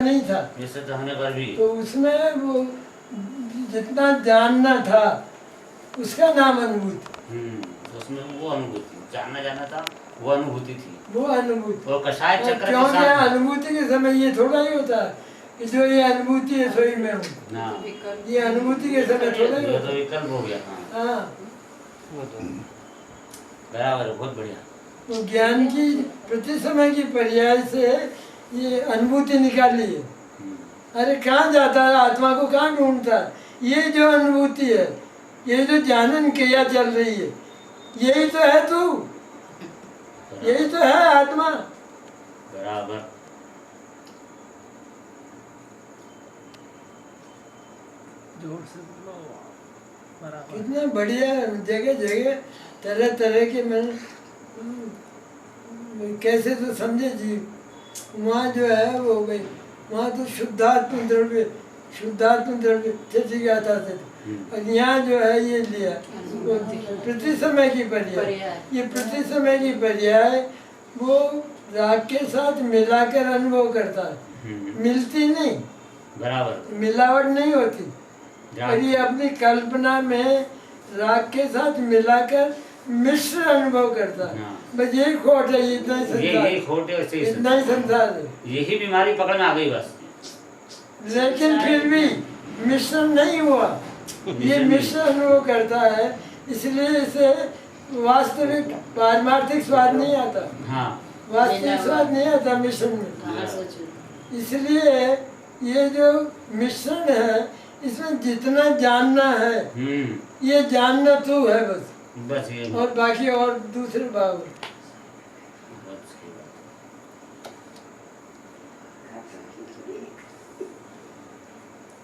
नहीं था, निश्चित होने पर भी तो उसमें वो जितना जानना था उसका नाम अनुभूति। उसमें वो अनुभूति जानना जाना था, वो अनुभूति थी, वो अनुभूति। वो कषाय चक्र के क्योंकि साथ अनुभूति के समय ये थोड़ा ही होता है कि जो ये अनुभूति है सोई में हूँ, ये अनुभूति के समय थोड़ा ही ये होता तो है। विकल्प हो गया। हाँ, वो तो बराबर, बहुत बढ़िया। तो ज्ञान की प्रति समय की पर्याय से ये अनुभूति निकाली है। अरे कहाँ जाता है आत्मा को, कहाँ ढूंढता है? ये जो अनुभूति है, ये जो जानन क्रिया चल रही है, यही तो है तू, यही तो है आत्मा। बराबर। जोर से बोलो। बराबर। कितना बढ़िया जगह जगह तरह तरह के मैंने कैसे तो समझे जी। वहाँ जो है वो भाई वहाँ तो शुद्धात्म द्रव्य ठीक आता थे, और यहाँ जो है ये लिया प्रति समय की पर्याय। ये प्रति समय की पर्याय वो राग के साथ मिलाकर अनुभव करता है, मिलती नहीं, बराबर मिलावट नहीं होती। और ये अपनी कल्पना में राग के साथ मिलाकर मिश्र अनुभव करता है। बस यही खोट है, इतना ही संसार, यही खोट है, इतना ही संसार है। यही बीमारी पकड़ में आ गई बस। लेकिन फिर भी मिश्रण नहीं हुआ, ये मिश्र अनुभव करता है, इसलिए इसे वास्तविक पारमार्थिक स्वाद नहीं आता। हाँ, वास्तविक स्वाद नहीं आता मिश्रण में। इसलिए ये जो मिश्रण है इसमें जितना जानना है ये जानना तू है बस ये और बाकी और दूसरे भाव।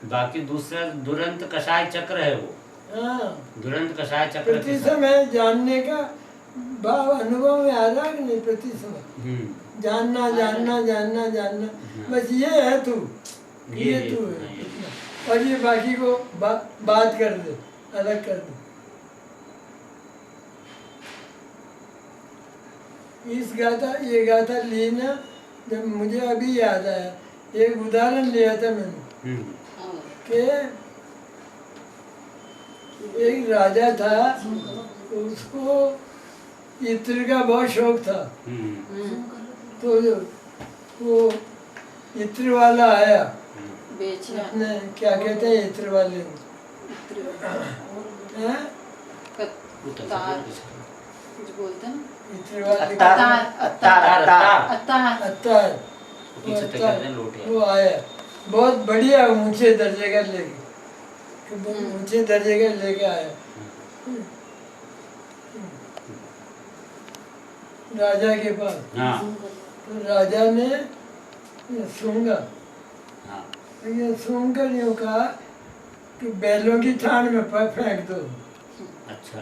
बाकी दूसरा दुरंत कषाय चक्र है वो। हाँ, दुरंत कषाय चक्र प्रति समय जानने का भाव अनुभव में आ रहा है कि नहीं? प्रति समय जानना जानना जानना जानना, बस ये है तू, ये तू है। और ये बाकी को बात कर दे, अलग कर दे। ये गाथा ली ना, जब मुझे अभी याद आया, एक उदाहरण लिया था मैंने कि एक राजा था, उसको इत्र का बहुत शौक था। तो वो इत्र वाला आया, अपने क्या कहते हैं इत्र वाले को, इत्र वाले वो आया बहुत बढ़िया ऊंचे दर्जे का लेके, ऊंचे दर्जे का लेके आया राजा के पास। तो राजा ने सूंघा, ये सूंघ कर यूँ कहा कि बैलों की थान में फेंक दो। अच्छा,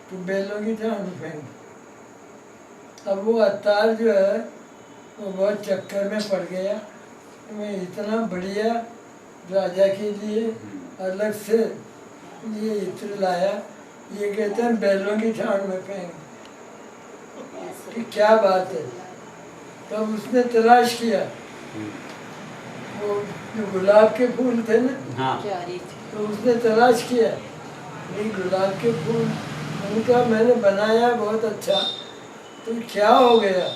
तो बैलों की थान में फेंक दो। अब वो अवतार जो है वो बहुत चक्कर में पड़ गया। मैं इतना बढ़िया राजा के लिए अलग से ये इत्र लाया, ये कहते हैं बैलों की थान में फेंक, कि क्या बात है। तब उसने तलाश किया, वो जो गुलाब के फूल थे ना, तो उसने तलाश किया ये गुलाब के फूल, उनका मैंने बनाया बहुत अच्छा, तो क्या हो गया।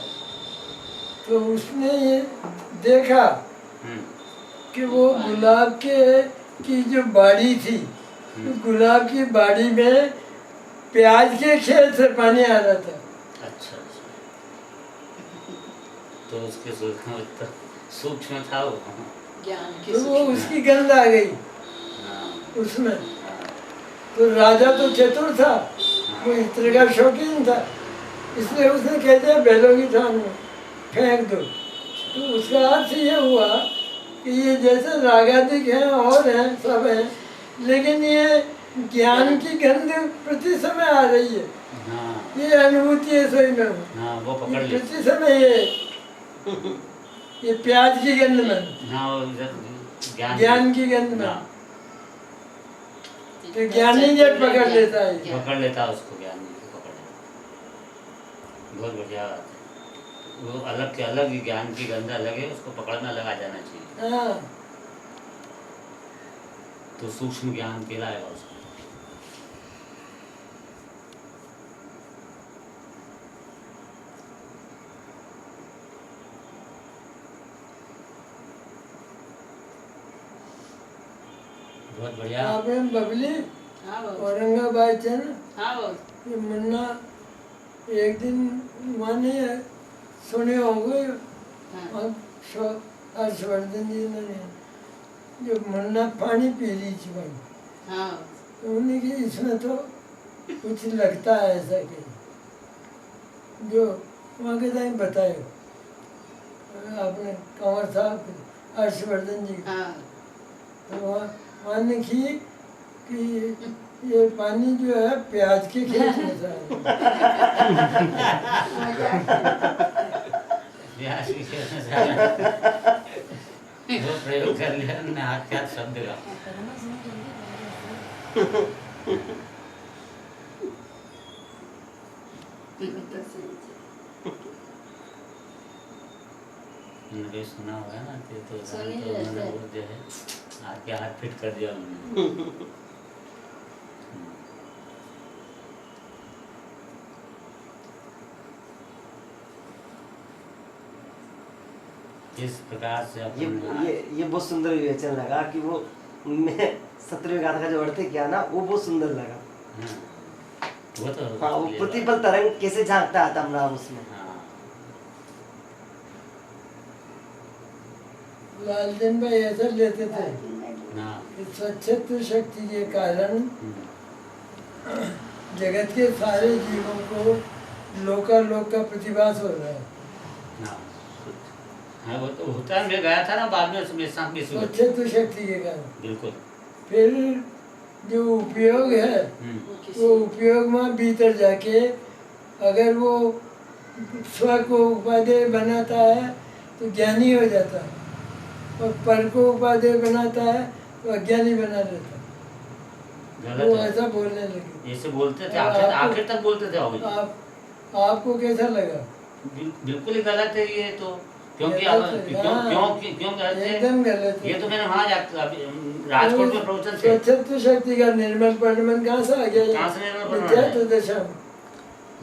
तो उसने ये देखा कि वो गुलाब के की जो बाड़ी थी, तो गुलाब की बाड़ी में प्याज के खेत से पानी आ रहा था। अच्छा, तो उसके सूक्ष्म था वो, तो वो उसकी गंध आ गई उसमें। तो राजा तो चतुर था, वो इत्र का शौकीन था, इसलिए उसने कह दिया बैलों की थान में फेंक दो। तो उसका अर्थ ये हुआ कि ये जैसे रागादिक हैं और हैं सब हैं, लेकिन ये ज्ञान की गंध प्रति समय आ रही है। ये अनुभूति है सोई में वो पकड़ ली प्रति समय। ये प्याज की गंध में, ज्ञान की गंध में, तो ज्ञानी जब पकड़ लेता है, पकड़ लेता उसको, ज्ञानी को पकड़ लेता। बहुत बढ़िया बात है। वो अलग के अलग ही ज्ञान की गंध अलग है, उसको पकड़ना लगा जाना चाहिए, हाँ तो सूक्ष्म ज्ञान कहलाएगा उसको। बहुत बढ़िया। आपने बबली हाँ बाबू। औरंगाबाद से ना हाँ बाबू। ये मुन्ना एक दिन माने सुने होंगे हाँ और हर्षवर्धन जी ने जो मुन्ना पानी पी रही थी भाई, हाँ तो उन्हें कि इसमें तो कुछ लगता है ऐसा कि जो वहाँ के टाइम बताए आपने कंवर साहब हर्षवर्धन जी हाँ तो वहाँ ने की कि ये पानी जो है प्याज के खेत में था। व्यास की कहने से आया। वो प्रयोग कर लिया हमने हाथ के हाथ शब्द का। उन्होंने सुना हुआ है ना कि तो सुनी तो रहता उन्होंने है। वो जो है हाथ के हाथ फिट कर दिया उन्होंने। इस प्रकार से अपन ये बहुत सुंदर विवेचन लगा कि वो मैं 17वीं गाथा का जो अर्थ किया ना वो बहुत सुंदर लगा। हाँ, वो तो हाँ वो clear प्रतिपल तरंग कैसे झांकता आता नाम उसमें। बात। हाँ, लालटेन भाई ऐसा लेते थे हाँ, कि स्वच्छत्व शक्ति के कारण हम्म, जगत के सारे जीवों को लोकालोक का प्रतिभास हो रहा है। हाँ, हाँ, वो तो होता है। मैं गया था ना बाद में उसमें साथ भी सुना। स्वच्छत्व शक्ति के कारण बिल्कुल। फिर जो उपयोग है वो उपयोग में भीतर जाके अगर वो स्व को उपादेय बनाता है तो ज्ञानी हो जाता है और पर को उपादेय बनाता है तो अज्ञानी बना देता है। गलत वो है, ऐसा बोलने लगे। ऐसे बोलते थे, और आखिर आपको- आखिर तक बोलते थे बाबूजी। आपको कैसा लगा? बिल्कुल ही गलत है ये तो। क्योंकि गलत अब है, क्यों हाँ। क्यों क्यों गलत है? एकदम गलत है। ये तो मैंने वहाँ जाकर अभी राजकोट में प्रवचन थे। स्वच्छत्व शक्ति का निर्मल परिमल कहाँ से आ गया? कहाँ से निर्मल परिमल विद्यात्व है? दशा में।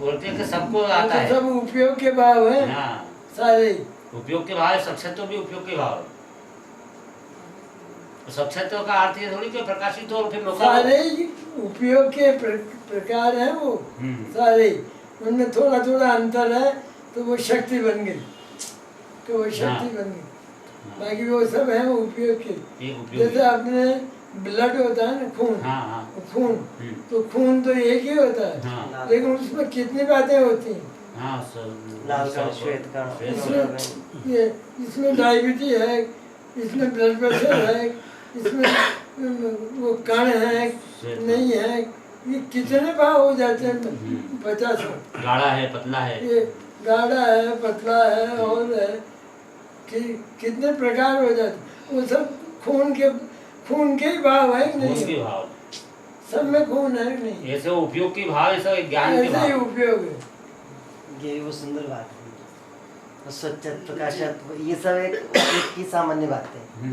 बोलते हैं कि सबको वो आता तो है। सब उपयोग के भाव है हाँ, सारे। उपयोग के भाव है, सक्षत्व भी उपयोग के भाव है। तो सक्षत्व का अर्थ ये थोड़ी कि प्रकाशित हो फिर लोग सारे ही उपयोग के प्रकार हैं वो सारे। उनमें थोड़ा थोड़ा अंतर है तो वो शक्ति बन गई, तो वो शक्ति हाँ। बन गई। बाकी वो सब है उपयोग के। ये उपयोग जैसे आपने ब्लड होता है ना, खून। हाँ, हाँ, खून तो खून तो एक ही होता है, हाँ, लेकिन उसमें कितनी बातें होती हैं। हाँ, सब लाल कण, सब- श्वेत कण, श्वेत इसमें ये इसमें डायबिटीज है, इसमें ब्लड प्रेशर है, इसमें वो कण है नहीं है, ये कितने भाव हो जाते हैं 50। गाढ़ा है, पतला है। ये गाढ़ा है, पतला है और है कि कितने प्रकार हो जाते। वो सब खून के ही भाव है कि खून के नहीं? भाव, सब में खून है कि नहीं? ऐसे उपयोग की भाव, ऐसे ज्ञान के ऐसे ही भाव। उपयोग है। ये भी वो सुंदर बात है। तो स्वच्छत्व प्रकाशत्व ये सब एक की सामान्य बात है।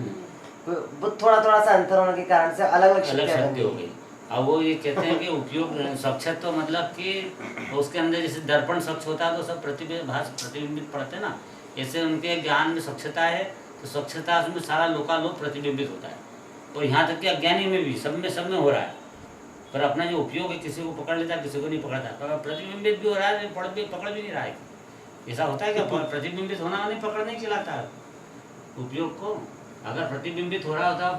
वो थोड़ा थोड़ा सा अंतर होने के कारण से अलग अलग अलग शक्तियाँ बन शक्ति हो गई। गई। अब वो ये कहते हैं कि उपयोग सक्षत तो मतलब कि उसके अंदर जैसे दर्पण स्वच्छ होता है तो सब प्रतिबिंबित पड़ते हैं ना, ऐसे उनके ज्ञान में स्वच्छता है तो स्वच्छता उसमें सारा लोकालोक प्रतिबिंबित होता है। और यहाँ तक कि अज्ञानी में भी सब में हो रहा है, पर अपना जो उपयोग है किसी को पकड़ लेता है, किसी को नहीं पकड़ता, पर प्रतिबिंबित भी हो रहा है, पकड़ भी नहीं रहा है। ऐसा होता है क्या? प्रतिबिंबित होना नहीं पकड़ नहीं खिलाता है उपयोग को। अगर प्रतिबिंबित हो रहा होता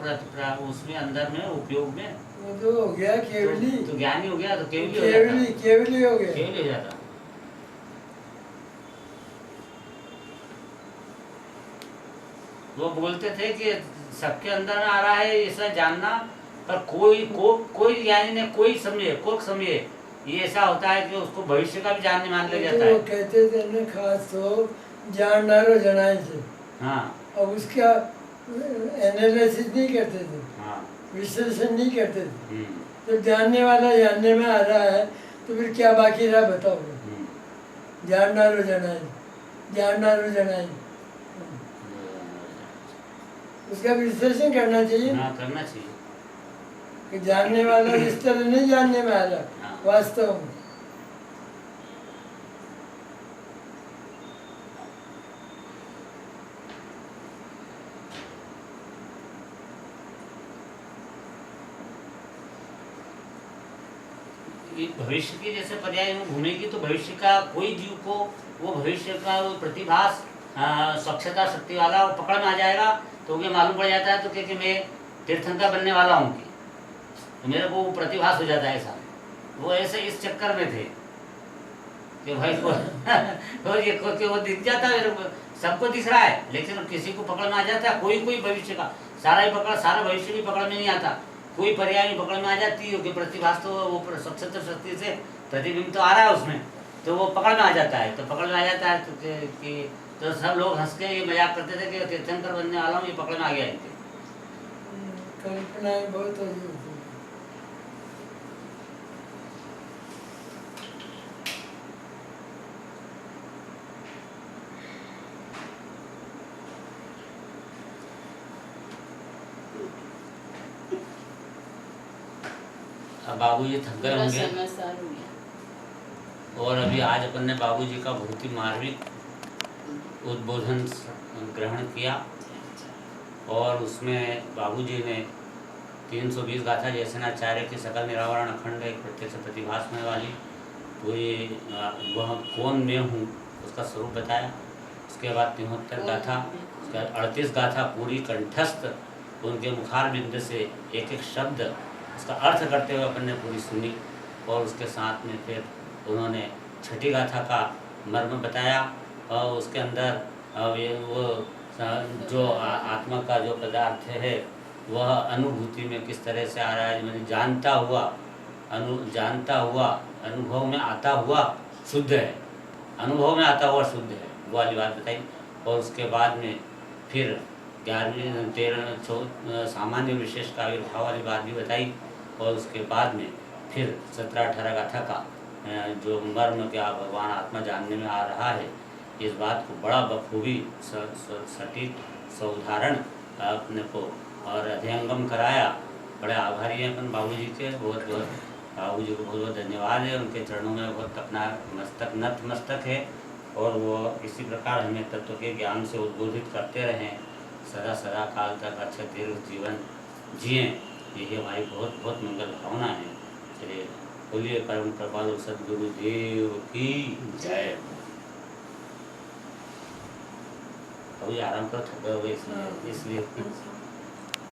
उसमें अंदर में उपयोग में वो तो हो गया केवली। तो ज्ञानी हो गया, तो केवली हो जाता, केवली हो गया। केवली हो जाता। वो बोलते थे कि सबके अंदर आ रहा है ऐसा जानना, पर कोई ज्ञानी ने कोई समझे ये ऐसा होता है कि उसको भविष्य का भी जानने मान लिया जाता वो है। कहते थे ना खास तो जानदारो जनाए थे। हाँ, अब उसका एनालिसिस नहीं करते थे, हाँ, विश्लेषण नहीं करते थे। तो जानने वाला जानने में आ रहा है तो फिर क्या बाकी रहा बताओ? जानदारो जनाए। जानना जनाई उसका विश्लेषण करना चाहिए हाँ करना चाहिए। कि जानने वाला इस तरह नहीं जानने में आ हाँ। रहा वास्तव में। ये भविष्य की जैसे पर्याय में घूमेगी तो भविष्य का कोई जीव को वो भविष्य का वो प्रतिभास स्वच्छता शक्ति वाला वो पकड़ में आ जाएगा तो उन्हें मालूम पड़ जाता है तो कि मैं तीर्थंकर बनने वाला हूँ कि तो मेरे को वो प्रतिभास हो जाता है ऐसा। वो ऐसे इस चक्कर में थे कि भाई वो दिख जाता है, सबको दिख रहा है लेकिन किसी को पकड़ में आ जाता है। कोई कोई भविष्य का सारा ही पकड़, सारा भविष्य भी पकड़ में नहीं आता, कोई पर्याय पकड़ में आ जाती है कि प्रतिभास तो वो स्वच्छता शक्ति से प्रतिबिंब तो आ रहा है उसमें, तो वो पकड़ में आ जाता है। तो पकड़ में आ जाता है तो सब लोग हंस के ये मजाक करते थे कि तीर्थंकर बनने वाला हूँ, ये पकड़ में आ गया इनके। कल्पनाएं बहुत होती हैं। अब बाबूजी थक गए मेरा होंगे समय सार हो गया। और अभी आज अपन ने बाबूजी का बहुत ही मार्मिक उद्बोधन ग्रहण किया और उसमें बाबूजी ने 320 गाथा जयसेनाचार्य की सकल निरावरण अखंड एक प्रत्यक्ष प्रतिभास में वाली पूरी वह कौन मैं हूँ उसका स्वरूप बताया। उसके बाद 73 गाथा, उसके बाद 38 गाथा पूरी कंठस्थ उनके मुखार बिंद से एक एक शब्द उसका अर्थ करते हुए अपन ने पूरी सुनी और उसके साथ में फिर उन्होंने छठी गाथा का मर्म बताया और उसके अंदर वो जो आत्मा का जो पदार्थ है वह अनुभूति में किस तरह से आ रहा है, मैंने जानता हुआ अनुभव में आता हुआ शुद्ध है, अनुभव में आता हुआ शुद्ध है, वो वाली बात बताई। और उसके बाद में फिर 11वीं 13 सामान्य विशेष का आविर्भाव वाली बात भी बताई और उसके बाद में फिर 17-18 गाथा का जो मर्म क्या भगवान आत्मा जानने में आ रहा है, इस बात को बड़ा बखूबी सटीक सउदाहरण अपने को और अध्यंगम कराया। बड़े आभारी हैं अपन बाबूजी के, बहुत बहुत बाबूजी को बहुत बहुत धन्यवाद है। उनके चरणों में बहुत अपना मस्तक नतमस्तक है और वो इसी प्रकार हमें तत्व के ज्ञान से उद्बोधित करते रहें, सदा सदा काल तक अच्छा दीर्घ जीवन जिए, यही हमारी बहुत बहुत मंगल भावना है। चलिए बोलिए परम कृपालु सद्गुरु देव की जय। अभी आराम करो, थक गए इसलिए